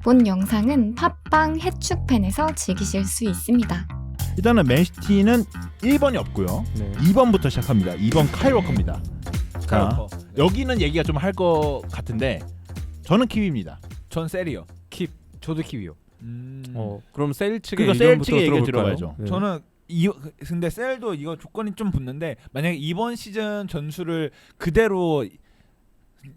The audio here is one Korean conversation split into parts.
본 영상은 팟빵 해축팬에서 즐기실 수 있습니다. 일단은 맨시티는 1번이 없고요. 네. 2번부터 시작합니다. 2번 카일 워커입니다. 자, 워커. 여기는 얘기가 좀 할 것 같은데 저는 킵입니다. 전 셀이요. 킵. 저도 킵이요. 음. 그럼 셀 측의 그거 셀 의견부터 측의 얘기 들어볼까요? 들어봐야죠. 네. 저는 근데 셀도 이거 조건이 좀 붙는데 만약에 이번 시즌 전술을 그대로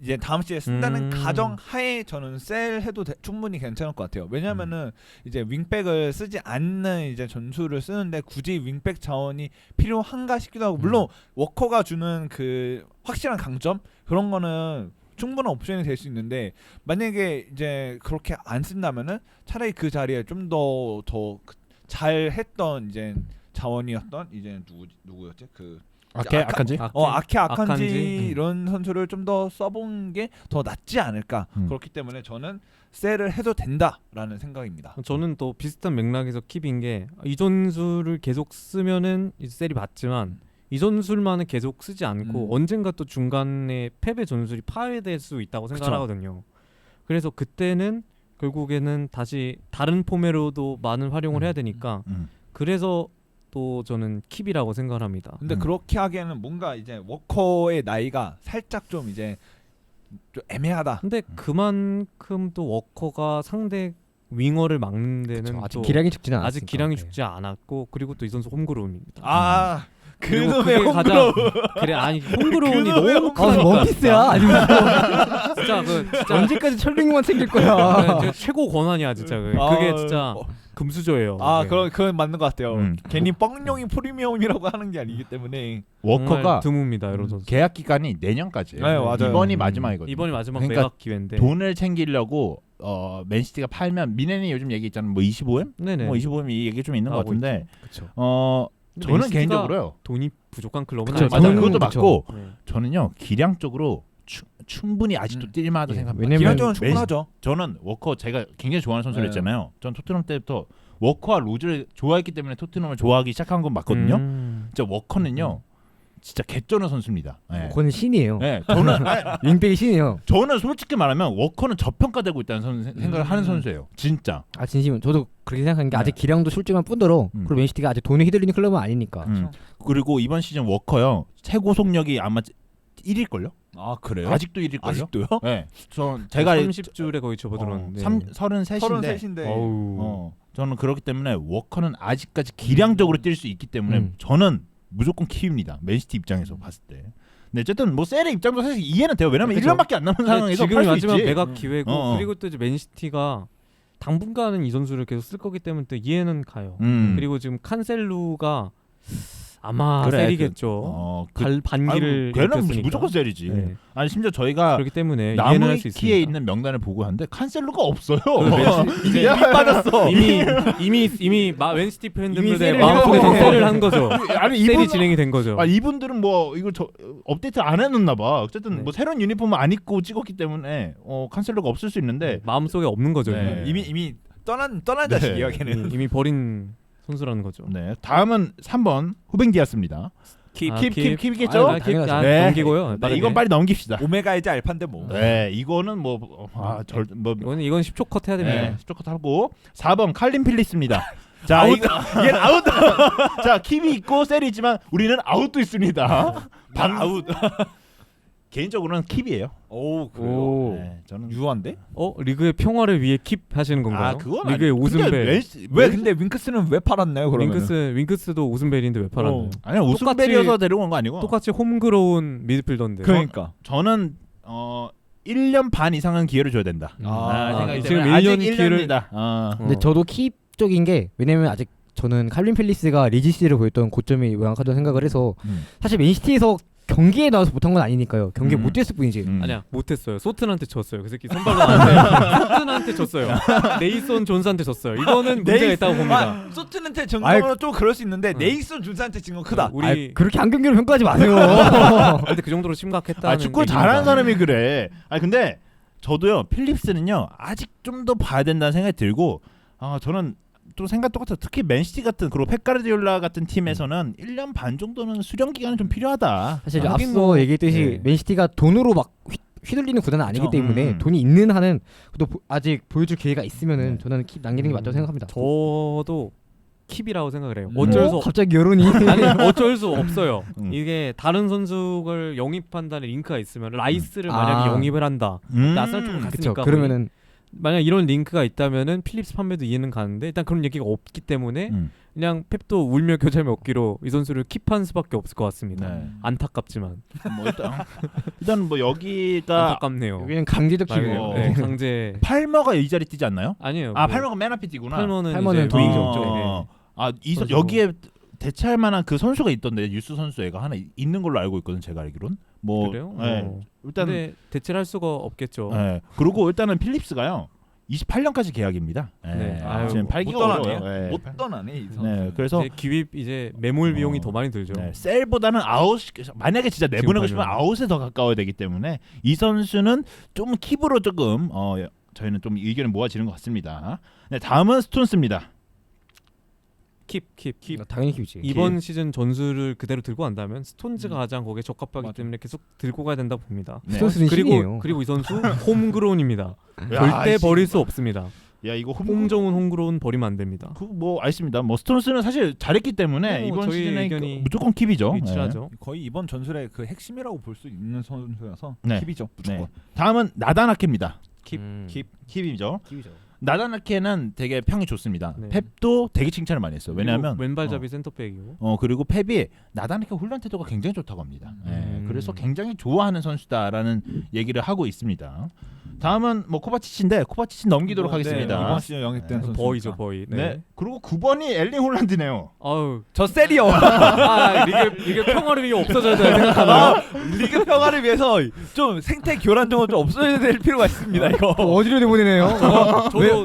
이제 다음 시즌에 쓴다는 가정 하에 저는 셀 해도 충분히 괜찮을 것 같아요. 왜냐면은 이제 윙백을 쓰지 않는 이제 전술을 쓰는데 굳이 윙백 자원이 필요한가 싶기도 하고, 물론 워커가 주는 그 확실한 강점 그런 거는 충분한 옵션이 될 수 있는데, 만약에 이제 그렇게 안 쓴다면은 차라리 그 자리에 좀 더 잘했던 이제 자원이었던 이제 누구였지 그 아칸지? 아케 아칸지 아칸지? 이런 선수를 좀 더 써본 게 더 낫지 않을까. 그렇기 때문에 저는 셀을 해도 된다라는 생각입니다. 저는 또 비슷한 맥락에서 킵인 게 이 전술을 계속 쓰면은 이제 셀이 받지만 이 전술만은 계속 쓰지 않고 언젠가 또 중간에 패배 전술이 파괴될 수 있다고 생각하거든요. 그래서 그때는 결국에는 다시 다른 포맷으로도 많은 활용을 해야 되니까 그래서 또 저는 킵이라고 생각합니다. 근데 그렇게 하기에는 뭔가 이제 워커의 나이가 살짝 좀 이제 좀 애매하다. 근데 그만큼 또 워커가 상대 윙어를 막는 데는 그쵸, 아직 또 기량이 죽지는 않았으니까. 아직 기량이 네. 죽지 않았고, 그리고 또 이 선수 홈그로운입니다. 아 그리고 그놈의 그게 홈그로운. 그래 아니 홈그로운이 그놈의 너무 홈그로운. 크다니까. 원피스야? 아니면 진짜 진짜 언제까지 철링만 챙길 거야? 네, 진짜 최고 권한이야 진짜. 그게 진짜 금수저예요. 아 네. 그건 맞는 것 같아요. 음. 괜히 뻥용이 프리미엄이라고 하는 게 아니기 때문에. 정말 워커가 드뭅니다 이런 선수. 계약 기간이 내년까지예요. 네, 맞아요. 이번이 마지막이거든요. 이번이 마지막 그러니까 매각 기회인데. 돈을 챙기려고 맨시티가 팔면, 미네니 요즘 얘기 있잖아요. 뭐 25M? 네네. 뭐 25M 이 얘기 좀 있는 것 나오고 같은데 그렇죠. 근데 저는 맨시티가 개인적으로요. 돈이 부족한 클럽은 그쵸, 아니죠. 맞아, 저는 그것도 그쵸. 맞고 네. 저는요 기량적으로 충분히 아직도 뛸만하다 예, 생각합니다. 왜냐면 기량적으로 맨시- 충분하죠. 저는 워커 제가 굉장히 좋아하는 선수를 네. 했잖아요. 전 토트넘 때부터 워커와 로즈를 좋아했기 때문에 토트넘을 좋아하기 시작한 건 맞거든요. 진짜 워커는요 진짜 개쩌는 선수입니다. 네. 그거는 신이에요. 네, 저는 윙백이 신이에요. 저는 솔직히 말하면 워커는 저평가되고 있다는 생각을 하는 선수예요. 진짜. 아 진심은 저도 그렇게 생각하는 게 네. 아직 기량도 출중한 뿐더러 그리고 맨시티가 아직 돈에 휘둘리는 클럽은 아니니까. 그리고 이번 시즌 워커요 최고 속력이 아마 1일걸요? 아 그래요? 아직도 1일걸요? 아직도요? 네. 제가 30줄에 거의 접어들었는데. 33인데 33인데. 어우. 저는 그렇기 때문에 워커는 아직까지 기량적으로 뛸 수 있기 때문에 저는 무조건 킵입니다. 맨시티 입장에서 봤을 때. 근데 어쨌든 뭐 셀의 입장도 사실 이해는 돼요. 왜냐면 그쵸. 1년밖에 안 남은 상황에서 지금이 팔 수 마지막 있지. 매각 기회고 그리고 그리고 또 이제 맨시티가 당분간은 이 선수를 계속 쓸 거기 때문에 또 이해는 가요. 그리고 지금 칸셀루가 아마 그래, 셀이겠죠. 반기를 걔는 일으켰으니까. 무조건 셀이지. 네. 아니 심지어 저희가 그렇기 때문에 이해는 할 수 있습니다. 나무위키에 있는 명단을 보고 하는데 칸셀루가 없어요. 이제 이미 빠졌어. 이미 맨시티 팬들의 셀을 마음속에 해요. 셀을 한 거죠. 아니 셀이 이분 진행이 된 거죠. 이분들은 뭐 이거 업데이트 안 해놓나 봐. 어쨌든 네. 뭐 새로운 유니폼을 안 입고 찍었기 때문에 칸셀루가 없을 수 있는데 마음속에 없는 거죠. 네. 이미 떠난 네. 자식이에요, 걔는. 이미 버린 선수라는 거죠. 네. 다음은 3번 후벤 디아스입니다. 킵이겠죠? 당연하죠. 네. 넘기고요. 네, 이건 빨리 넘깁시다. 오메가이지 알파인데 뭐. 네, 이거는 뭐 이건 10초 컷 해야 됩니다. 네, 스토커 하고 4번 칼린 필리스입니다. 자, 얘는 아웃. 자, 킵이 있고 셀이 있지만 우리는 아웃도 있습니다. 아웃. 개인적으로는 킵이에요. 오 그래요. 오. 네, 저는 유한데? 리그의 평화를 위해 킵 하시는 건가요? 그건 리그의 우승벨. 왜 근데 윙크스는 왜 팔았나요? 그러면? 윙크스도 우승벨인데 왜 팔았나요? 아니요, 우승벨이어서 데려온 거 아니고. 똑같이 홈그로운 미드필더인데. 그러니까. 저는 1년 반 이상은 기회를 줘야 된다. 생각이 지금 때문에 1년 아직 기회를 1년입니다. 근데 저도 킵 쪽인 게 왜냐면 아직 저는 칼빈 필리스가 리지시를 보였던 고점이 명확하다고 생각을 해서 사실 맨시티에서 경기에 나와서 못한 건 아니니까요. 경기에 못 뛰었을 뿐이지. 아니야 못했어요. 소튼한테 졌어요. 그 새끼 선발로 나왔는데 소튼한테 졌어요. 네이선 존스한테 졌어요. 이거는 문제가 있다고 봅니다. 소튼한테 정도로 좀 그럴 수 있는데 네이슨 준스한테 진 건 크다. 우리 그렇게 한 경기로 평가하지 마세요. 근데 그 정도로 심각했다. 축구 잘하는 사람이 그래. 근데 저도요 필립스는요 아직 좀 더 봐야 된다는 생각이 들고 저는 또 생각 똑같아요. 특히 맨시티 같은 그리고 펩가르디올라 같은 팀에서는 1년 반 정도는 수련 기간이 좀 필요하다. 사실 하긴 앞서 뭐, 얘기했듯이 네. 맨시티가 돈으로 막 휘둘리는 구단은 아니기 그쵸. 때문에 돈이 있는 한은 또 아직 보여줄 기회가 있으면은 네. 저는 킵 남기는 게 맞다고 생각합니다. 저도 킵이라고 생각을 해요. 어쩔 수 없. 갑자기 여론이 아니 어쩔 수 없어요. 음. 이게 다른 선수를 영입한다는 링크가 있으면 라이스를 만약에 아. 영입을 한다. 아스날 쪽으로 그렇죠. 갔으니까 그러면은 만약 이런 링크가 있다면은 필립스 판매도 이해는 가는데 일단 그런 얘기가 없기 때문에 그냥 펩도 울며 겨자 먹기로 이 선수를 킵한 수밖에 없을 것 같습니다. 네. 안타깝지만 뭐 일단 뭐 여기가 안타깝네요. 여기는 강제적 말고, 킵이에요. 네, 강제 팔머가 이 자리 뛰지 않나요? 아니에요. 아 뭐 팔머가 맨 앞에 뛰구나. 팔머는 팔머는 이제 도잉이죠. 윙이죠. 네. 아이 여기에 대체할 만한 그 선수가 있던데 유스 선수 애가 하나 있는 걸로 알고 있거든 제가 알기론. 뭐 그래요? 네. 일단 근데 대체를 할 수가 없겠죠. 네. 그리고 일단은 필립스가요 28년까지 계약입니다. 네. 네. 아, 아유, 지금 못 팔기가 떠나네요. 어려워요. 네. 못 떠나네 이 선수. 네. 그래서 이제 기입 이제 매몰 비용이 더 많이 들죠. 네, 셀보다는 아웃 만약에 진짜 내보내고 싶으면 팔면. 아웃에 더 가까워야 되기 때문에 이 선수는 좀 킵으로 조금 저희는 좀 의견이 모아지는 것 같습니다. 네, 다음은 스톤스입니다. 킵. 당연히 킵이지. 이번 시즌 전술을 그대로 들고 간다면 스톤즈가 가장 거기에 적합하기 맞아. 때문에 계속 들고 가야 된다 봅니다. 네. 스톤스는 신이에요. 그리고 이 선수 홈그로운입니다. 야, 절대 아이씨. 버릴 수 없습니다. 야 이거 홍정훈 홈그로운 버리면 안 됩니다. 그뭐 알겠습니다. 뭐 스톤스는 사실 잘했기 때문에 이번 저희 시즌에 의견이 무조건 킵이죠. 일치하죠. 거의 이번 전술의 그 핵심이라고 볼 수 있는 선수여서 네. 킵이죠 무조건. 네. 다음은 나다나케입니다. 킵. 킵이죠. 킵이죠. 나다나케는 되게 평이 좋습니다. 네. 펩도 되게 칭찬을 많이 했어요. 왜냐하면 그리고 왼발잡이 센터백이고 그리고 펩이 나다나케 훈련 태도가 굉장히 좋다고 합니다. 그래서 굉장히 좋아하는 선수다라는 얘기를 하고 있습니다. 다음은 뭐 코바치치인데 코바치치 넘기도록 하겠습니다. 네, 이번 시즌 영입된 선수. 버이죠 버이. 네. 그리고 9번이 엘링 홀란드네요. 아유 저 셀이요. 리그 평화를 없어져야 된다 생각하나요? 리그 평화를 위해서 좀 생태 교란 정도 좀 없어져야 될 필요가 있습니다. 이거. 어디로 내보내네요?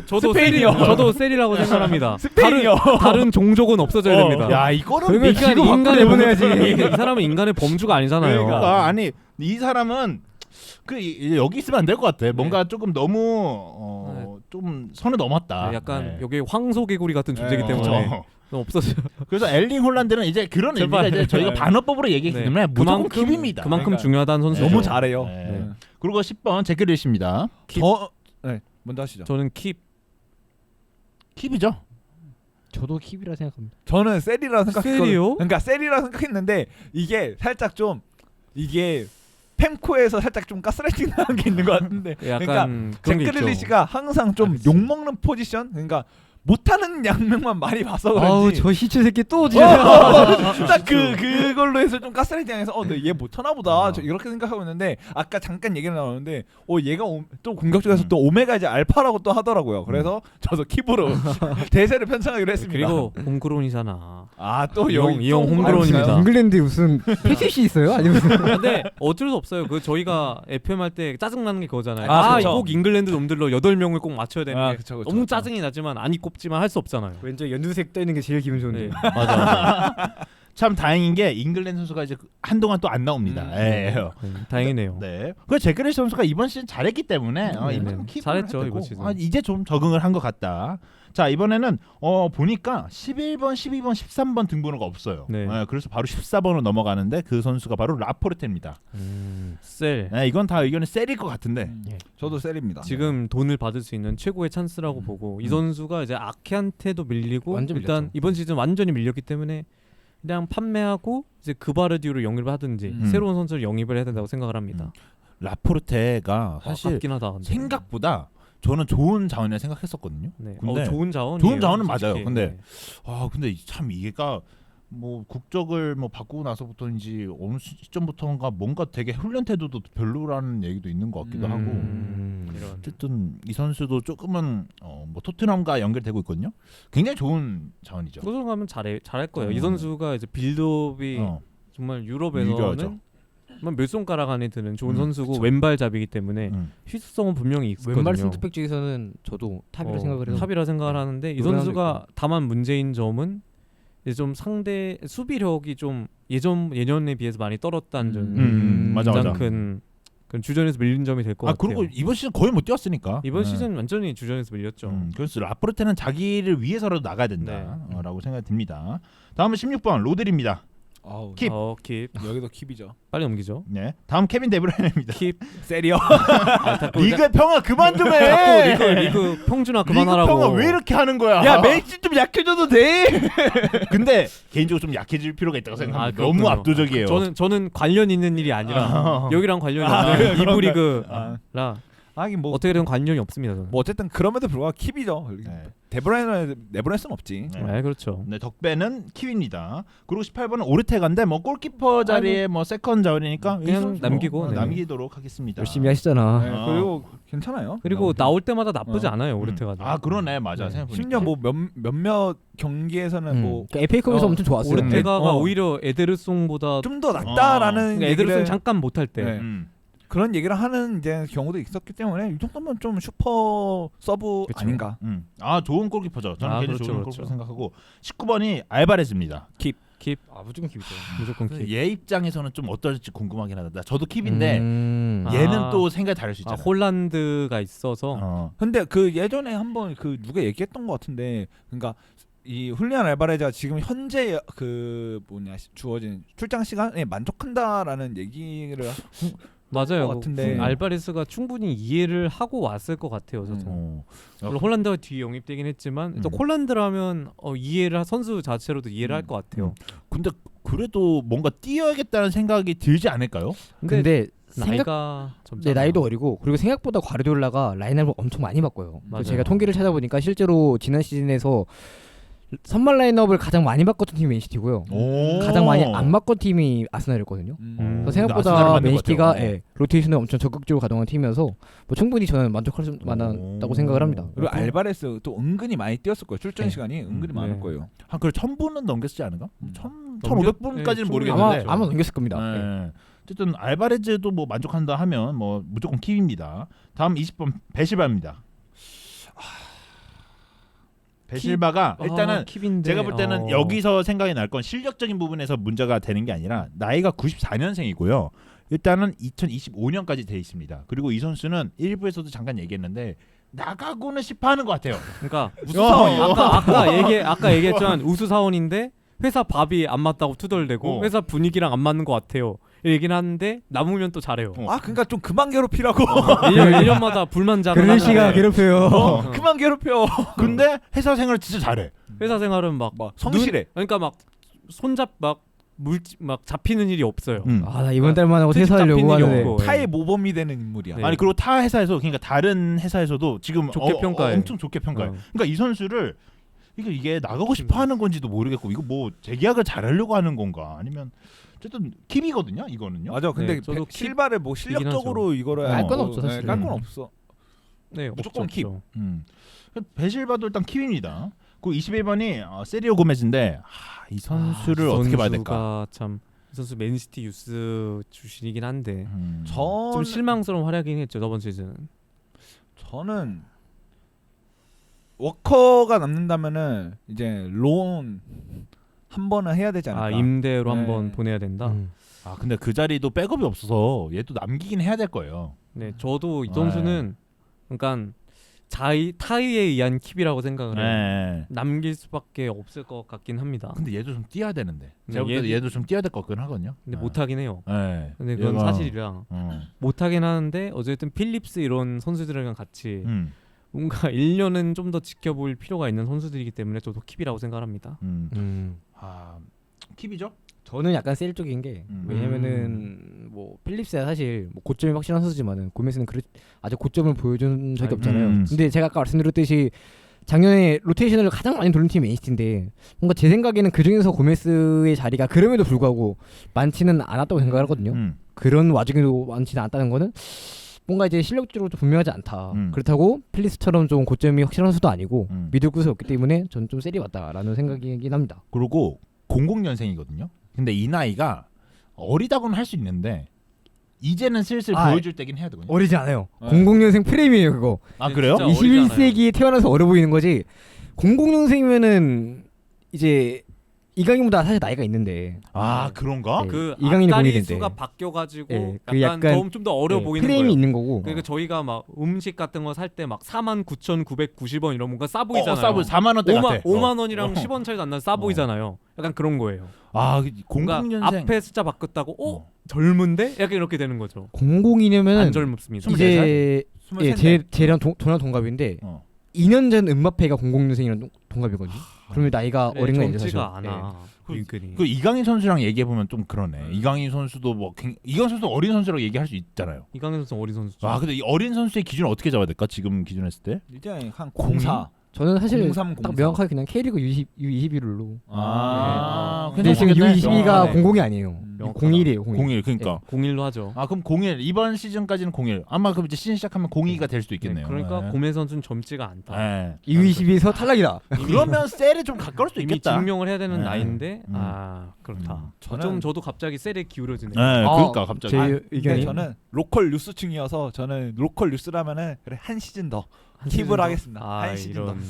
저도 스페인이요. 저도 셀이라고 생각합니다. 스페인이요. 다른 종족은 없어져야 됩니다. 야 이거는 그러면 미치고 인간 바꾸네. 내보내야지. 이 사람은 인간의 범주가 아니잖아요. 그러니까 아니 이 사람은 여기 있으면 안 될 것 같아. 뭔가 조금 너무 좀 선을 넘었다. 약간 네. 여기 황소개구리 같은 존재이기 네, 때문에 그렇죠. 좀 없어져. 그래서 엘링 홀란드는 이제 그런 제발. 의미가 이제 저희가 네. 반어법으로 얘기했기 때문에 무조건 킵입니다. 그만큼 그러니까 중요하다는 선수. 네. 너무 잘해요. 네. 네. 그리고 10번 제크리시입니다. 네, 먼저 하시죠. 저는 킵. 킵이죠. 저도 킵이라 생각합니다. 저는 셀이라 생각했거든요. 셀이요? 그러니까 셀이라 생각했는데 이게 살짝 좀 이게 펜코에서 살짝 좀 가스라이팅 나는 게 있는 것 같은데. 약간 그러니까 그런 게 있죠. 제크릴리시가 항상 좀 그치. 욕먹는 포지션. 그러니까 못하는 양면만 많이 봐서 아우 그런지. 저 시체 새끼 또 딱 그걸로 해서 좀 가스라이팅해서 얘 못하나 보다 저 이렇게 생각하고 있는데 아까 잠깐 얘기가 나오는데 얘가 또 공격적에서 또 오메가 이제 알파라고 또 하더라고요. 그래서 저도 킵으로 대세를 편성하기로 했습니다. 그리고 홈그론이잖아. 또 이 형 좀 홈그론입니다. 알았어요. 잉글랜드 무슨 패시시 있어요? 아니면 근데 어쩔 수 없어요. 그 저희가 FM 할 때 짜증 나는 게 그거잖아요. 아, 그쵸. 꼭 잉글랜드 놈들로 8명을 꼭 맞춰야 되는 게 그쵸. 너무 짜증이 나지만 안 꼽지만 할 수 없잖아요. 왼쪽 연두색 떠 있는 게 제일 기분 좋은데. 네, 맞아. 참 다행인 게 잉글랜드 선수가 이제 한동안 또 안 나옵니다. 예. 다행이네요. 네. 그 제크리시 선수가 이번 시즌 잘했기 때문에 네, 이번 네. 잘했죠, 이번 시즌. 이제 좀 적응을 한 것 같다. 자 이번에는 보니까 11번, 12번, 13번 등번호가 없어요. 네. 그래서 바로 14번으로 넘어가는데 그 선수가 바로 라포르테입니다. 셀. 네, 이건 다 의견이 셀일 것 같은데. 저도 셀입니다. 지금 돈을 받을 수 있는 최고의 찬스라고 보고 이 선수가 이제 아케한테도 밀리고 완전 일단 밀렸죠. 이번 시즌 완전히 밀렸기 때문에 그냥 판매하고 이제 그바르디오를 영입을 하든지 새로운 선수를 영입을 해야 된다고 생각을 합니다. 라포르테가 사실 아깝긴 하다. 근데. 생각보다 저는 좋은 자원이라 생각했었거든요. 네. 근데 좋은 자원. 좋은 자원은 맞아요. 근데 근데 참 이게가 뭐 국적을 뭐 바꾸고 나서부터인지 어느 시점부터인가 뭔가 되게 훈련 태도도 별로라는 얘기도 있는 것 같기도 하고. 이런. 어쨌든 이 선수도 조금은 뭐 토트넘과 연결되고 있거든요. 굉장히 좋은 자원이죠. 토트넘 가면 잘할 거예요. 이 선수가 이제 빌드업이 정말 유려하죠. 유럽에서는 정말 몇 손가락 안에 드는 좋은 선수고 그쵸. 왼발잡이기 때문에 휘수성은 분명히 있거든요. 왼발 센터백 중에서는 저도 탑이라 생각을 해요. 탑이라 생각을 하는데 이 노련함도 선수가 다만 문제인 점은 이제 좀 상대 수비력이 좀 예년에 비해서 많이 떨었다는 점이 맞아, 가장 맞아. 큰 주전에서 밀린 점이 될 것 같아요. 그리고 이번 시즌 거의 못 뛰었으니까. 이번 네. 시즌 완전히 주전에서 밀렸죠. 그래서 라포르테는 자기를 위해서라도 나가야 된다라고 생각이 듭니다. 다음은 16번 로드리입니다. 아우, 킵. 킵. 여기도 킵이죠. 빨리 넘기죠. 네. 다음 케빈 데브라이너입니다. 킵. 세리어. 리그 평화 그만 좀 해. 자꾸 리그 평준화 그만하라고. 리그 평화 왜 이렇게 하는 거야? 야 맨시 좀 약해져도 돼. 근데 개인적으로 좀 약해질 필요가 있다고 생각합니다. 너무 그렇군요. 압도적이에요. 저는 관련 있는 일이 아니라 여기랑 관련이 그래요? 없는 이부 리그라 아, 하긴 뭐 어떻게든 관련이 없습니다. 저는. 뭐 어쨌든 그럼에도 불구하고 킵이죠. 네. 데브라이너 내보낼 순 없지. 네. 네, 그렇죠. 네, 덕배는 키위입니다. 그리고 18번은 오르테가인데 뭐 골키퍼 자리에 뭐 세컨 자원이니까 그냥 이 선수 남기고, 뭐, 네. 남기도록 하겠습니다. 열심히 하시잖아. 네, 그리고 괜찮아요. 그리고 나올 때마다 나쁘지 않아요. 오르테가. 아 그러네 맞아. 네. 생각해보니까. 심지어 뭐 몇몇 경기에서는 뭐 그러니까 FA컵에서 엄청 좋았어요. 오르테가가 어. 오히려 에데르송보다 좀 더 낫다라는 그러니까 얘기를 에데르송 잠깐 못할 때. 네. 음. 그런 얘기를 하는 이제 경우도 있었기 때문에 이 정도면 좀 슈퍼 서브 그쵸. 아닌가. 아 좋은 골키퍼죠. 저는 개인적으로 그렇죠, 좋은 그렇죠. 골키퍼 생각하고 19번이 알바레즈입니다. 킵. 아 무조건 킵이죠. 무조건 킵. 얘 입장에서는 좀 어떨지 궁금하긴 하다. 저도 킵인데 음. 얘는 아. 또 생각이 다를 수 아, 있잖아. 홀란드가 있어서 근데 그 예전에 한번 그 누가 얘기했던 것 같은데, 그러니까 이 훌리안 알바레즈가 지금 현재 그 주어진 출장 시간에 만족한다라는 얘기를 맞아요. 것 같은데. 알바레스가 충분히 이해를 하고 왔을 것 같아요. 저도. 어. 물론 홀란드가 뒤에 영입되긴 했지만 또 홀란드라면 이해를 선수 자체로도 이해를 할 것 같아요. 근데 그래도 뭔가 뛰어야겠다는 생각이 들지 않을까요? 근데, 생각 나이가 네, 젊잖아요. 나이도 어리고 그리고 생각보다 과르디올라가 라인업을 엄청 많이 바꿔요. 맞아요. 제가 통계를 찾아보니까 실제로 지난 시즌에서 선발 라인업을 가장 많이 바꿨던 팀이 맨시티고요. 오. 가장 많이 안 바꿨던 팀이 아스날이었거든요. 음. 그래서 아스날을 생각보다 만든 것 맨시티가 같아요. 예, 로테이션을 엄청 적극적으로 가동한 팀이어서 뭐 충분히 저는 만족할 만하다고 생각을 합니다. 그리고 알바레스 또 은근히 많이 뛰었을 거예요. 출전 네. 시간이 은근히 많을 거예요. 한 그래 1000분은 넘겼지 않은가? 음. 1500분까지는 네, 모르겠는데. 아마 넘겼을 겁니다. 예. 네. 어쨌든 알바레즈도 뭐 만족한다 하면 뭐 무조건 킵입니다. 다음 20번 베실바입니다. 베실바가 일단은 킵인데, 제가 볼 때는 여기서 생각이 날 건 실력적인 부분에서 문제가 되는 게 아니라 나이가 94년생이고요. 일단은 2025년까지 돼 있습니다. 그리고 이 선수는 일부에서도 잠깐 얘기했는데 나가고는 싶어하는 것 같아요. 그러니까 우수사원. 아까 얘기했지만 우수 사원인데 회사 밥이 안 맞다고 투덜대고 어. 회사 분위기랑 안 맞는 것 같아요. 얘기는 하는데 남으면 또 잘해요. 아 그러니까 좀 그만 괴롭히라고. 1년마다 불만자를 그런 씨가 하는데 괴롭혀요. 그만 괴롭혀. 근데 회사 생활 진짜 잘해. 회사 생활은 막 성실해. 그러니까 막 손잡 막 잡히는 일이 없어요. 아, 나 이번 달만 하고 퇴직 퇴사하려고 잡힌 일이 하는데 없고. 타의 모범이 되는 인물이야. 네. 아니 그리고 타 회사에서 그러니까 다른 회사에서도 지금 좋게 평가해. 엄청 좋게 평가해. 어. 그러니까 이 선수를 이게 나가고 싶어하는 건지도 모르겠고 이거 뭐 재계약을 잘하려고 하는 건가 아니면 어쨌든 킵이거든요 이거는요. 맞아. 근데 네, 저도 실바를 뭐 실력적으로 이거를 깔 건 없죠, 사실은. 깔건 없어. 네, 무조건 없죠. 베실바도 일단 킵입니다. 그 21번이 세리오 고메즈인데 이 선수를 이 어떻게 봐야 선수가 될까? 참 이 선수 맨시티 유스 출신이긴 한데 좀 저는 실망스러운 활약이긴 했죠 저번 시즌. 저는 워커가 남는다면은 이제 론 한 번은 해야 되지 않을까. 임대로 네. 한번 보내야 된다. 아 근데 그 자리도 백업이 없어서 얘도 남기긴 해야 될 거예요. 네, 저도 이 선수는 그러니까 타의에 의한 킵이라고 생각을 해요. 네. 남길 수밖에 없을 것 같긴 합니다. 근데 얘도 좀 뛰어야 되는데. 네, 제가 볼 때도 얘도 좀 뛰어야 될 것 같긴 하거든요. 근데 네. 못하긴 해요. 네. 근데 그건 얘가- 사실이라 못하긴 하는데 어쨌든 필립스 이런 선수들이랑 같이 뭔가 1년은 좀 더 지켜볼 필요가 있는 선수들이기 때문에 저도 킵이라고 생각합니다. 아 킵이죠? 저는 약간 셀 쪽인 게 왜냐면은 뭐 필립스야 사실 뭐 고점이 확실한 선수지만은 고메스는 아직 고점을 보여준 적이 없잖아요. 근데 제가 아까 말씀드렸듯이 작년에 로테이션을 가장 많이 돌린 팀이 맨시티인데 뭔가 제 생각에는 그 중에서 고메스의 자리가 그럼에도 불구하고 많지는 않았다고 생각을 하거든요. 그런 와중에도 많지는 않다는 거는 뭔가 이제 실력적으로 좀 분명하지 않다. 그렇다고 필립스처럼 좀 고점이 확실한 선수도 아니고 믿을 구석이 없기 때문에 저는 좀 셀이 맞다라는 생각이긴 합니다. 그리고 00년생이거든요. 근데 이 나이가 어리다고는 할 수 있는데 이제는 슬슬 보여줄 때긴 해야 되거든요. 어리지 않아요. 네. 00년생 프레임이에요 그거. 아 그래요? 진짜 어리잖아요. 21세기에 태어나서 어려 보이는 거지. 00년생이면은 이제 이강인보다 사실 나이가 있는데 아 그런가? 네. 그 이강인이 앞다리 공일인데. 수가 바뀌어가지고 네, 그 약간 약간 좀 더 어려 네, 보이는 프레임이 거예요. 있는 거고. 그러니까 저희가 막 음식 같은 거 살 때 막 49,990원 이런 뭔가 싸 보이잖아요. 싸보 4만 원대 같아. 5만 원이랑 10원 차이도 안 나서 싸 보이잖아요. 약간 그런 거예요. 아 뭔가 00년생. 앞에 숫자 바꿨다고 젊은데? 약간 이렇게 되는 거죠. 00이면은 안 젊습니다. 이제 24살? 예, 제랑 동랑 동갑인데 어. 2년 전 음바페가 00년생이랑 동갑이거든요. 그러면 나이가 그래, 어린 거 아니죠, 사실. 젊지가 않아. 그- 은근히. 그 이강인 선수랑 얘기해 보면 좀 그러네. 이강인 선수도 뭐 이강인 선수 어린 선수라고 얘기할 수 있잖아요. 이강인 선수 어린 선수죠. 아 근데 이 어린 선수의 기준을 어떻게 잡아야 될까? 지금 기준 했을 때? 이제 한 04. 저는 사실 03, 딱 04. 명확하게 그냥 K리그 U21 룰로. 아, 네. 근데 지금 U22가 명확하네. 00이 아니에요. 명확하다. 01이에요. 01. 01 그러니까. 01로 하죠. 아 그럼 01 이번 시즌까지는 01. 아마 그럼 이제 시즌 시작하면 02가 될 수도 있겠네요. 그러니까 네. 고메 선수는 젊지가 않다. 네. U22에서 탈락이다. 그러면 셀에 좀 가까울 수도 이미 있겠다. 증명을 해야 되는 네. 나이인데 음. 아 그렇다. 저는- 좀 저도 갑자기 셀에 기울어지네요. 네, 아, 그러니까 갑자기. 제 근데 의견이 저는 로컬 뉴스층이어서 저는 로컬 뉴스라면은 그래 한 시즌 더 한 시즌 킵을 더? 하겠습니다. 아, 한 시즌 이런. 더.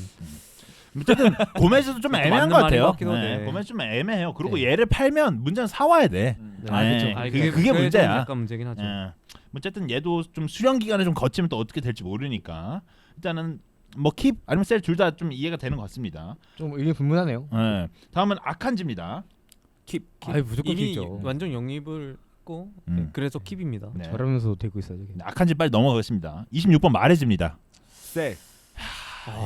어쨌든 고메즈도 좀 애매한 맞는 것 말인 같아요. 것 같기도 해. 고메즈 좀 애매해요. 그리고 네. 얘를 팔면 문제는 사와야 돼. 네. 아, 그쵸. 네. 아니, 그게 좀 문제야. 약간 문제긴 하죠. 예. 어쨌든 얘도 좀 수련 기간을 좀 거치면 또 어떻게 될지 모르니까 일단은 뭐 킵 아니면 셀 둘 다 좀 이해가 되는 것 같습니다. 좀 의견 분분하네요. 예. 다음은 아칸지입니다. 킵. 아이 무조건 이미 킵죠. 완전 영입을 했고 음. 그래서 킵입니다. 네. 저러면서 되고 있어요. 저게. 아칸지 빨리 넘어가겠습니다. 26번 마레즈입니다. 셀.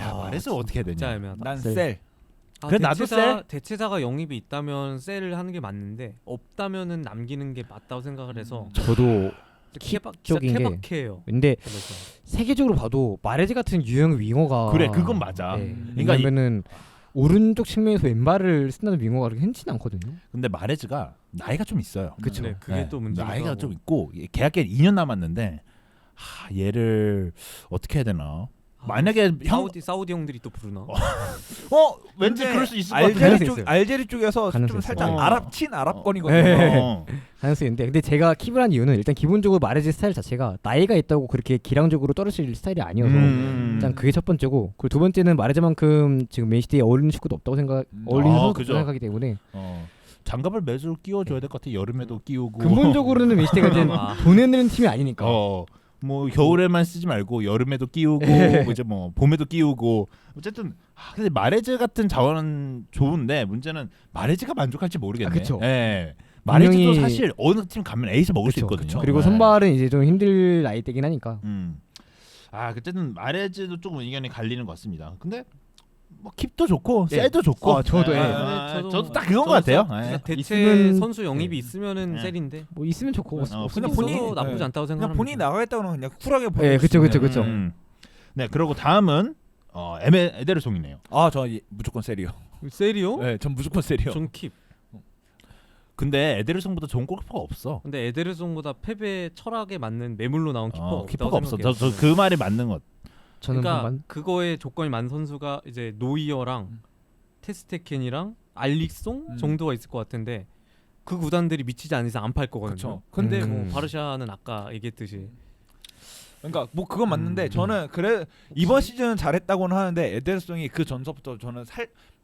야 마레즈 어떻게 해야 진짜 되냐? 애매하다. 난 셀. 셀. 그래, 나도 셀? 대체자가 영입이 있다면 셀을 하는 게 맞는데 없다면은 남기는 게 맞다고 생각을 해서 저도 진짜 쪽인 게- 케바케예요. 근데 그래서 세계적으로 봐도 마레즈 같은 유형 윙어가 그래 그건 맞아. 네. 그러니까 왜냐면은 오른쪽 측면에서 왼발을 쓴다는 윙어가 그렇게 흔치는 않거든요. 근데 마레즈가 나이가 좀 있어요. 그쵸. 네, 그게 네. 또 문제가 나이가 좀 있고 계약기간 2년 남았는데 얘를 어떻게 해야 되나? 만약에 형 사우디 형들이 또 부르나? 왠지 근데 그럴 수 있을 것 가능성이 같아. 있어요. 알제리 쪽에서 가능성이 좀 있어요. 살짝 어. 아랍 친 아랍권이거든요. 네. 가능성이 있는데 근데 제가 킵을 한 이유는 일단 기본적으로 마레즈 스타일 자체가 나이가 있다고 그렇게 기량적으로 떨어질 스타일이 아니어서 일단 그게 첫 번째고 그리고 두 번째는 마레즈만큼 지금 맨시티에 어울리는 축구도 없다고 어울리는 아, 선수도 그죠. 없다고 생각하기 때문에 장갑을 매주 끼워줘야 될 것 같아. 여름에도 끼우고. 근본적으로는 맨시티가 이제 아. 보내는 팀이 아니니까 뭐 겨울에만 쓰지 말고 여름에도 끼우고 이제 뭐 봄에도 끼우고 어쨌든 근데 마레즈 같은 자원은 좋은데 문제는 마레즈가 만족할지 모르겠네. 아, 그쵸. 예. 마레즈도 분명히- 사실 어느 팀 가면 에이스 먹을 수 그쵸, 있거든요. 그쵸. 그리고 네. 선발은 이제 좀 힘들 나이대긴 하니까 어쨌든 마레즈도 조금 의견이 갈리는 것 같습니다. 근데 뭐 킵도 좋고 예. 셀도 좋고. 저도 예. 저도 딱 그건 것 같아요. 예. 대체 있으면- 선수 영입이 있으면은 네. 셀인데 뭐 있으면 좋고 그냥 그냥 본인- 본인 나쁘지 네. 않다고 그냥 생각합니다. 본인이 나가겠다 그러면 그냥 쿨하게 예, 보여줄 그쵸, 수 그쵸, 있는. 그쵸. 네, 그리고 다음은 에데르송이네요. 저 무조건 셀이요. 셀이요? 네, 전 무조건 셀이요. 전 킵. 근데 에데르송보다 좋은 골키퍼가 없어. 근데 에데르송보다 패배 철학에 맞는 매물로 나온 키퍼가 키퍼가 없어. 생각해요. 저 그 말이 맞는 것. 저는 그러니까 반반. 그거에 조건이 많은 선수가 이제 노이어랑 테스테켄이랑 알릭송 정도가 있을 것 같은데 그 구단들이 미치지 않은 이상 안 팔 거거든요. 그쵸. 근데 음. 뭐 바르샤는 아까 얘기했듯이 그러니까 뭐 그건 맞는데 저는 그래 이번 시즌 잘했다고는 하는데 에데르송이 그 전서부터 저는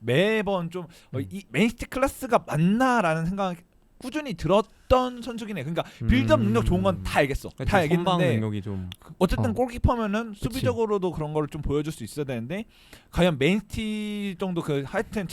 매번 좀 이 맨시티 클래스가 맞나라는 생각 꾸준히 들었던 선수긴 해. 그러니까 빌드업 능력 좋은 건 다 알겠어. 다 선방 알겠는데 능력이 좀 어쨌든 골키퍼면은 수비적으로도 그런 거를 좀 보여줄 수 있어야 되는데 과연 맨시티 정도 그 하여튼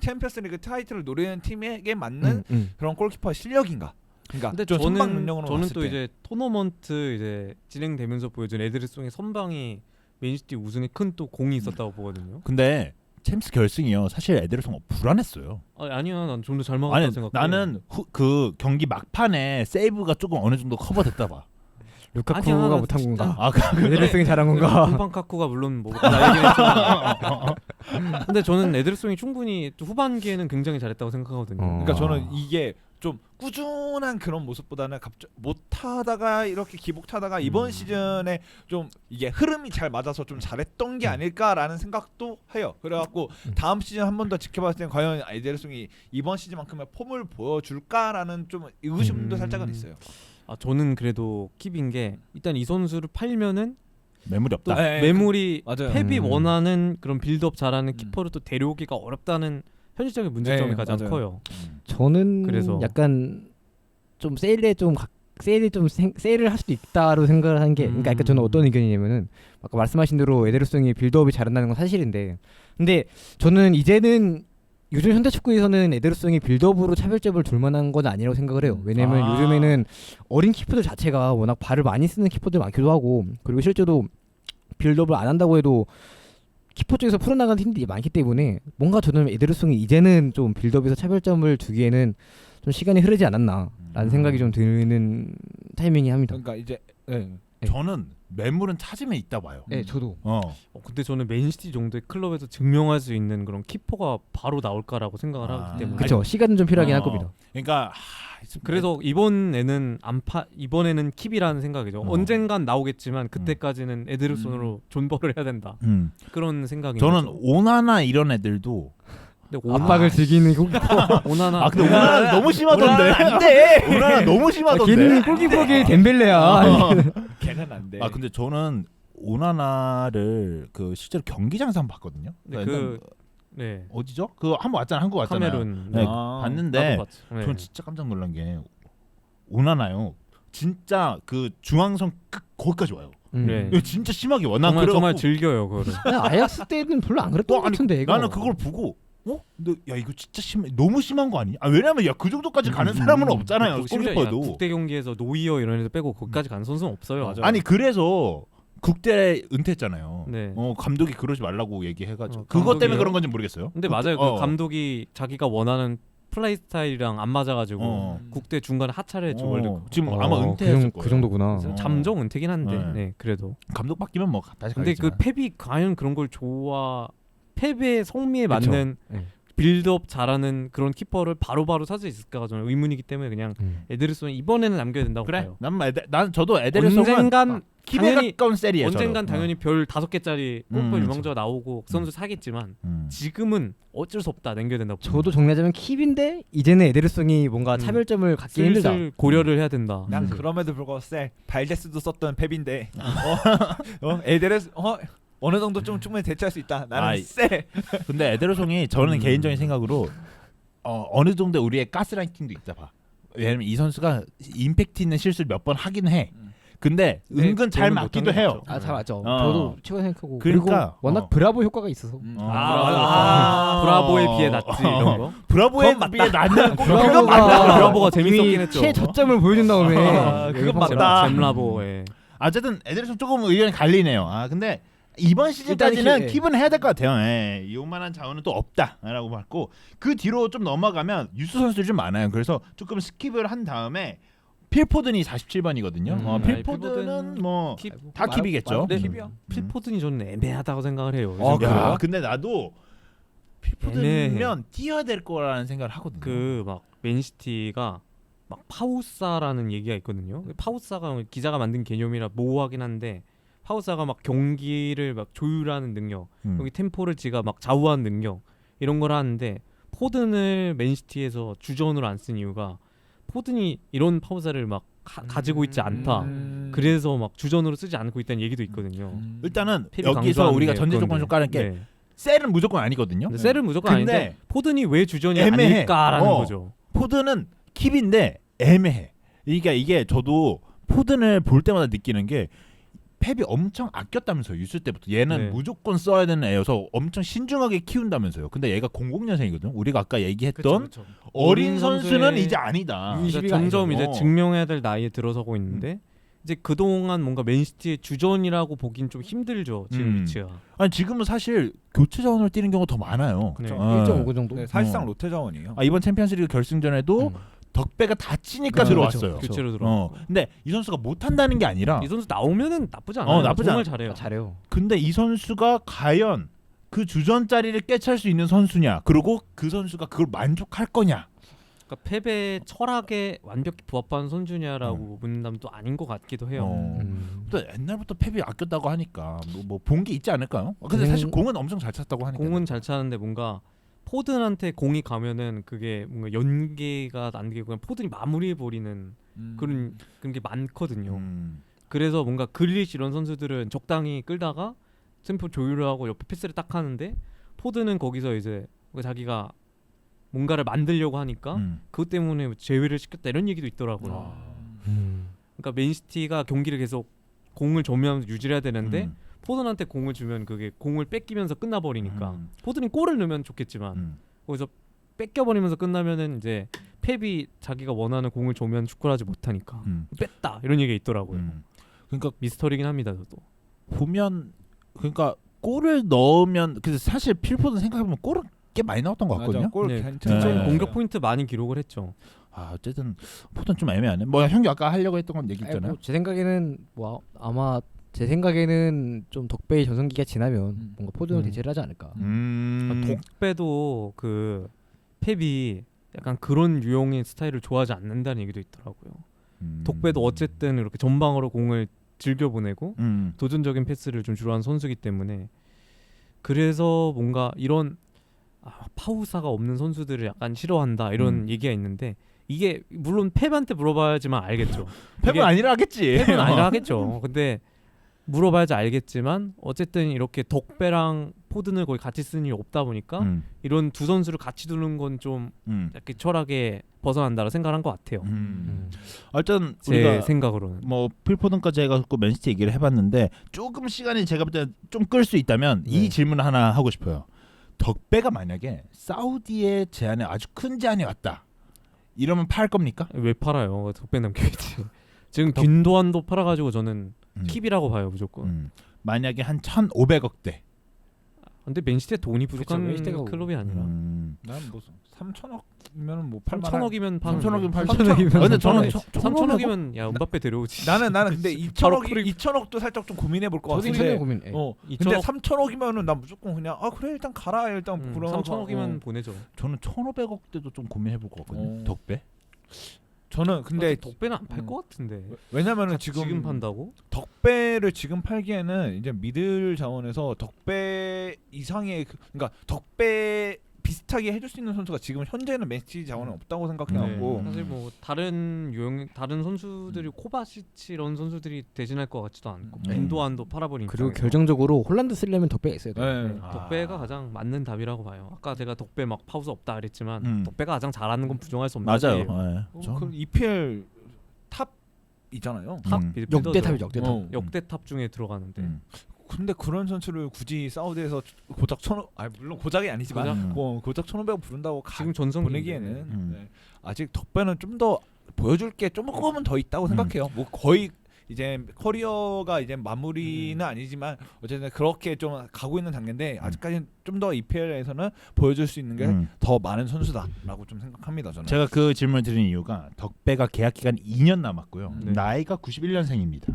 챔피언스리그 타이틀을 노리는 팀에게 맞는 그런 골키퍼 실력인가? 그러니까 근데 좀 선방 능력으로 저는 봤을 또 때. 이제 토너먼트 이제 진행되면서 보여준 에드르송의 선방이 맨시티 우승에 큰 또 공이 있었다고 보거든요. 근데 챔스 결승이요. 사실 에데르송 불안했어요. 아니야, 난 좀 더 잘 막았다고 아니 생각해. 나는 그 경기 막판에 세이브가 조금 어느 정도 커버됐다 봐. 루카쿠가 아니야, 나 못한 진짜- 건가? 아 에데르송이 잘한 건가? 콤판카쿠가 물론 나 얘기는 했지만 근데 저는 에드르송이 충분히 또 후반기에는 굉장히 잘했다고 생각하거든요. 그러니까 아. 저는 이게 좀 꾸준한 그런 모습보다는 갑자기 못하다가 이렇게 기복하다가 이번 시즌에 좀 이게 흐름이 잘 맞아서 좀 잘했던 게 아닐까라는 생각도 해요. 그래갖고 다음 시즌 한 번 더 지켜봤을 땐 과연 에데르송이 이번 시즌만큼의 폼을 보여줄까라는 좀 의구심도 살짝은 있어요. 저는 그래도 킵인 게 일단 이 선수를 팔면은 매물이 또 없다. 네, 매물이 맞아요. 펩이 원하는 그런 빌드업 잘하는 키퍼를 또 데려오기가 어렵다는 현실적인 문제점이 네, 가장 맞아요. 커요. 저는 그래서- 약간 좀 세일에 세일을 할 수도 있다로 생각을 한 게, 그러니까 약간 저는 어떤 의견이냐면은 아까 말씀하신 대로 에데르송이 빌드업이 잘한다는 건 사실인데, 근데 저는 이제는 요즘 현대 축구에서는 에데르송이 빌드업으로 차별점을 둘 만한 건 아니라고 생각을 해요. 왜냐면 아. 요즘에는 어린 키퍼들 자체가 워낙 발을 많이 쓰는 키퍼들 많기도 하고, 그리고 실제로 빌드업을 안 한다고 해도 키퍼 쪽에서 풀어나가는 팀들이 많기 때문에 뭔가 저는 에데르송이 이제는 좀 빌드업에서 차별점을 두기에는 좀 시간이 흐르지 않았나라는 생각이 좀 드는 타이밍이 합니다. 그러니까 이제 네. 저는 매물은 찾으면 있다 봐요. 네, 저도. 근데 저는 맨시티 정도의 클럽에서 증명할 수 있는 그런 키퍼가 바로 나올까라고 생각을 아. 하기 때문에 그렇죠. 시간은 좀 필요하긴 할 겁니다. 그러니까 그래서 이번에는 이번에는 킵이라는 생각이죠. 언젠간 나오겠지만 그때까지는 에드르손으로 존버를 해야 된다. 그런 생각인 저는 거죠. 오나나 이런 애들도 근데 압박을 즐기는 오나나 근데 오나나 너무 심하던데. 안돼. 오나나 너무 심하던데. 걔는 골키퍼계 덴벨레야. 걔는 안 돼. 근데 저는 오나나를 그 실제로 경기장에서 한번 봤거든요. 네, 네. 어디죠? 그 한번 왔잖아. 한국 왔잖아요. 카메룬. 네, 아, 봤는데 나도 봤죠. 네. 전 진짜 깜짝 놀란 게 오나나요. 진짜 그 중앙선 끝 거기까지 와요. 네. 이거 진짜 심하게 와. 난 정말 그래갖고 즐겨요 그거를. 아약스 때는 별로 안 그랬던 것 같은데. 이거. 나는 그걸 보고 근데 야 이거 진짜 너무 심한 거 아니야? 왜냐면 야 그 정도까지 가는 사람은 없잖아요. 심지어 골키퍼도. 국대 경기에서 노이어 이런 애들 빼고 거기까지 간 선수는 없어요. 맞아요. 아니 그래서 국대 은퇴했잖아요. 네. 감독이 그러지 말라고 얘기해가지고 그것 감독이요? 때문에 그런 건지 모르겠어요. 근데 맞아요. 그 감독이 자기가 원하는 플레이 스타일이랑 안 맞아가지고 국대 중간에 하차를 했죠 원래. 지금 아마 은퇴했을 거예요. 그 정도구나. 잠정 은퇴긴 한데, 네. 네 그래도. 감독 바뀌면 뭐 다시 근데 가겠지만. 그 펩이 과연 그런 걸 펩의 성미에 그쵸. 맞는 네. 빌드업 잘하는 그런 키퍼를 바로바로 살 수 있을까가 저는 의문이기 때문에 그냥 에데르손 이번에는 남겨야 된다고 그래. 봐요. 난 저도 에데르송은 언젠간 킵에 당연히- 가까운 셀이에요. 언젠간 저도. 당연히 별 5개짜리 골키퍼 그렇죠. 유망주가 나오고 그 선수 사겠지만 음. 지금은 어쩔 수 없다 남겨야 된다고. 저도 정리하자면 킵인데 이제는 에데르송이 뭔가 차별점을 갖기 힘들다. 슬슬 고려를 해야 된다. 난 그럼에도 불구하고 발데스도 썼던 펩인데 에데르스 어느 정도 좀 충분히 대체할 수 있다. 나는 아이. 쎄. 근데 에데르송이 저는 개인적인 생각으로 어느 정도 우리의 가스라이팅도 있다 봐. 왜냐면 이 선수가 임팩트 있는 실수를 몇 번 하긴 해. 근데 네, 은근 잘 저는 맞기도 못한 해요. 것 아, 잘 맞죠. 어. 저도 최고 생각하고. 그러니까, 그리고 워낙 브라보 효과가 있어서. 브라보에 비해 낫지 이런 거. 브라보에 그건 비해 낫는 브라보가 재밌었긴 했죠. 최저점을 보여준 다음에 그건 맞다. 잼라보에. 어쨌든 에데르송 조금 의견이 갈리네요. 근데 이번 시즌까지는 일단 킵은 해야 될 것 같아요. 이만한 자원은 또 없다라고 봤고 그 뒤로 좀 넘어가면 유스 선수들이 좀 많아요. 그래서 조금 스킵을 한 다음에 필포든이 47번이거든요. 필포든은 뭐 다 킵이겠죠. 네, 킵이야. 필포든이 저는 애매하다고 생각을 해요. 야, 근데 나도 필포든이면 애매해. 뛰어야 될 거라는 생각을 하거든요. 그 막 맨시티가 막 파우사라는 얘기가 있거든요. 파우사가 기자가 만든 개념이라 모호하긴 한데 파우사가 막 경기를 막 조율하는 능력, 여기 템포를 지가 막 좌우하는 능력 이런 걸 하는데 포든을 맨시티에서 주전으로 안 쓴 이유가 포든이 이런 파우사를 막 가지고 있지 않다. 그래서 막 주전으로 쓰지 않고 있다는 얘기도 있거든요. 일단은 펩이 여기서 강조하는 우리가 게 전제 조건 좀 까는 게 네. 셀은 무조건 아니거든요. 근데 셀은 무조건 근데 아닌데 포든이 왜 주전이 애매해. 아닐까라는 어. 거죠. 포든은 킵인데 애매해. 이게 저도 포든을 볼 때마다 느끼는 게 펩이 엄청 아꼈다면서요. 있을 때부터 얘는 네. 무조건 써야 되는 애여서 엄청 신중하게 키운다면서요. 근데 얘가 00년생이거든. 우리가 아까 얘기했던 어린 선수는 선수의- 이제 아니다. 그러니까 22가 점점 아니죠. 이제 증명해야 될 나이에 들어서고 있는데 이제 그동안 뭔가 맨시티의 주전이라고 보긴 좀 힘들죠. 지금 위치가. 아니 지금은 사실 교체 자원을 뛰는 경우가 더 많아요. 네. 1.5그 정도. 네, 사실상 롯데 자원이에요. 이번 챔피언스리그 결승전에도 덕배가 다치니까 그렇죠. 들어왔어요. 그렇죠. 교체로 들어. 근데 이 선수가 못한다는 게 아니라 이 선수 나오면은 나쁘지 않아요. 나쁘지 정말 않아. 잘해요. 잘해요. 근데 이 선수가 과연 그 주전 자리를 깨찰 수 있는 선수냐, 그리고 그 선수가 그걸 만족할 거냐. 그러니까 펩의 철학에 완벽히 부합한 선수냐라고 묻는다면 또 아닌 것 같기도 해요. 또 옛날부터 펩이 아꼈다고 하니까 뭐 본 게 있지 않을까요? 근데 사실 공은 엄청 잘 찼다고 하니까. 공은 잘 차는데 뭔가 포든한테 공이 가면은 그게 뭔가 연계가 안 되고 그냥 포든이 마무리해 버리는 그런 게 많거든요. 그래서 뭔가 그릴리시 이런 선수들은 적당히 끌다가 템포 조율을 하고 옆에 패스를 딱 하는데 포드는 거기서 이제 자기가 뭔가를 만들려고 하니까 그것 때문에 제외를 시켰다 이런 얘기도 있더라고요. 그러니까 맨시티가 경기를 계속 공을 점유하면서 유지를 해야 되는데 포든한테 공을 주면 그게 공을 뺏기면서 끝나버리니까 포든이 골을 넣으면 좋겠지만 거기서 뺏겨버리면서 끝나면은 이제 펩이 자기가 원하는 공을 주면 축구를 하지 못하니까 뺐다 이런 얘기가 있더라고요. 그러니까 미스터리긴 합니다, 저도. 보면 그러니까 골을 넣으면 그래서 사실 필포든 생각해보면 골은 꽤 많이 나왔던 것 같거든요. 맞아, 골 네, 괜찮죠. 좀 네. 공격 포인트 많이 기록을 했죠. 아 어쨌든 포든 좀 애매하네. 뭐 형이 아까 하려고 했던 건 얘기 아니, 있잖아요. 뭐 제 생각에는 뭐 아마 제 생각에는 좀 덕배의 전성기가 지나면 뭔가 포든을 대체를 하지 않을까. 독배도 그 펩이 약간 그런 유형의 스타일을 좋아하지 않는다는 얘기도 있더라고요. 독배도 어쨌든 이렇게 전방으로 공을 즐겨 보내고 도전적인 패스를 좀 주로 하는 선수이기 때문에 그래서 뭔가 이런 파우사가 없는 선수들을 약간 싫어한다 이런 얘기가 있는데 이게 물론 펩한테 물어봐야지만 알겠죠. 펩은 아니라 하겠지. 펩은 아니라 하겠죠. 근데 물어봐야지 알겠지만 어쨌든 이렇게 덕배랑 포든을 거의 같이 쓰는 일이 없다 보니까 이런 두 선수를 같이 두는 건 좀 이렇게 철학에 벗어난다고 생각한 것 같아요. 어쨌든 제 우리가 생각으로는. 뭐 필포든까지 해가지고 맨시티 얘기를 해봤는데 조금 시간이 제가 볼 때 좀 끌 수 있다면 이 질문 하나 하고 싶어요. 덕배가 만약에 사우디의 제안에 아주 큰 제안이 왔다. 이러면 팔 겁니까? 왜 팔아요? 덕배 남겨야지. 지금 균도안도 팔아가지고 저는 킵이라고 봐요 무조건. 만약에 한 1,500억대. 근데 맨시티에 돈이 부족한 그쵸, 맨시티가 클럽이 아니라. 난뭐 3천억이면 뭐 팔만 3천억이면 파는. 3천억이면 팔. 3천억이면 근데 저는 팔아야지. 3천억이면 야 은바페 데려오지. 나는 근데 바로 2천억도 살짝 좀 고민해 볼 것 저도 같은데. 이번에 고민. 근데 3천억이면은 나 무조건 그냥 그래 일단 가라 일단 그러면서 3천억이면 보내죠. 저는 1,500억대도 좀 고민해 볼 것 같거든요. 덕배. 저는 근데 덕배는 안 팔 것 같은데. 왜냐면은 지금 판다고? 덕배를 지금 팔기에는 이제 미들 자원에서 덕배 이상의 그러니까 덕배 비슷하게 해줄 수 있는 선수가 지금 현재는 맨시티 자원은 없다고 생각해갖고 사실 뭐 다른 유형 다른 선수들이 코바시치 이런 선수들이 대신할 것 같지도 않고 균도안도 팔아버린. 그리고 입장에서. 결정적으로 홀란드 쓰려면 덕배가 있어야 돼. 네. 덕배가 가장 맞는 답이라고 봐요. 아까 제가 덕배 막 파우스 없다 그랬지만 덕배가 가장 잘하는 건 부정할 수 없는 맞아요. 데 그럼 EPL 탑이잖아요. 탑 역대탑이죠, 역대탑. 역대탑 중에 들어가는데 근데 그런 선수를 굳이 사우디에서 고작 물론 고작이 아니지만 고작 1,500원 부른다고 지금 전성기 보내기에는 네. 아직 덕배는 좀 더 보여줄 게 조금은 더 있다고 생각해요. 뭐 거의 이제 커리어가 이제 마무리는 아니지만 어쨌든 그렇게 좀 가고 있는 단계인데 아직까지는 좀 더 EPL에서는 보여줄 수 있는 게 더 많은 선수다라고 좀 생각합니다. 저는. 제가 그 질문을 드린 이유가 덕배가 계약 기간 2년 남았고요. 나이가 91년생입니다.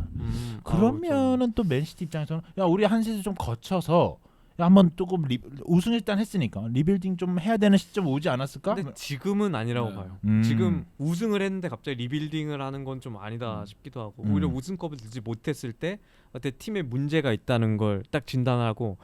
그러면은 또 맨시티 입장에서는 야 우리 한 시즌 좀 거쳐서 야, 한번 조금 우승 일단 했으니까 리빌딩 좀 해야 되는 시점 오지 않았을까? 근데 지금은 아니라고 네. 봐요. 지금 우승을 했는데 갑자기 리빌딩을 하는 건 좀 아니다 싶기도 하고 오히려 우승컵을 들지 못했을 때 어때 팀에 문제가 있다는 걸 딱 진단하고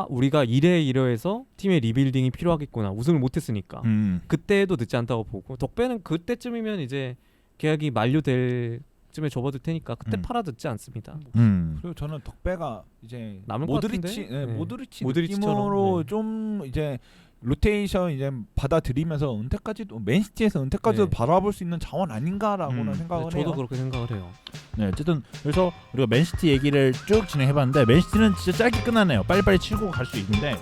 우리가 이래서 팀의 리빌딩이 필요하겠구나. 우승을 못했으니까 그때도 늦지 않다고 보고 덕배는 그때쯤이면 이제 계약이 만료될 쯤에 접어들 테니까 그때 팔아 듣지 않습니다. 그리고 저는 덕배가 이제 남을 것 같은데? 모드리치 모드리치처럼, 느낌으로 네. 좀 이제 로테이션 이제 받아들이면서 은퇴까지도 맨시티에서 은퇴까지도 바라볼 수 있는 자원 아닌가라고는 생각을 해요. 저도 그렇게 생각을 해요. 네, 어쨌든 그래서 우리가 맨시티 얘기를 쭉 진행해봤는데 맨시티는 진짜 짧게 끝나네요. 빨리빨리 치고 갈 수 있는데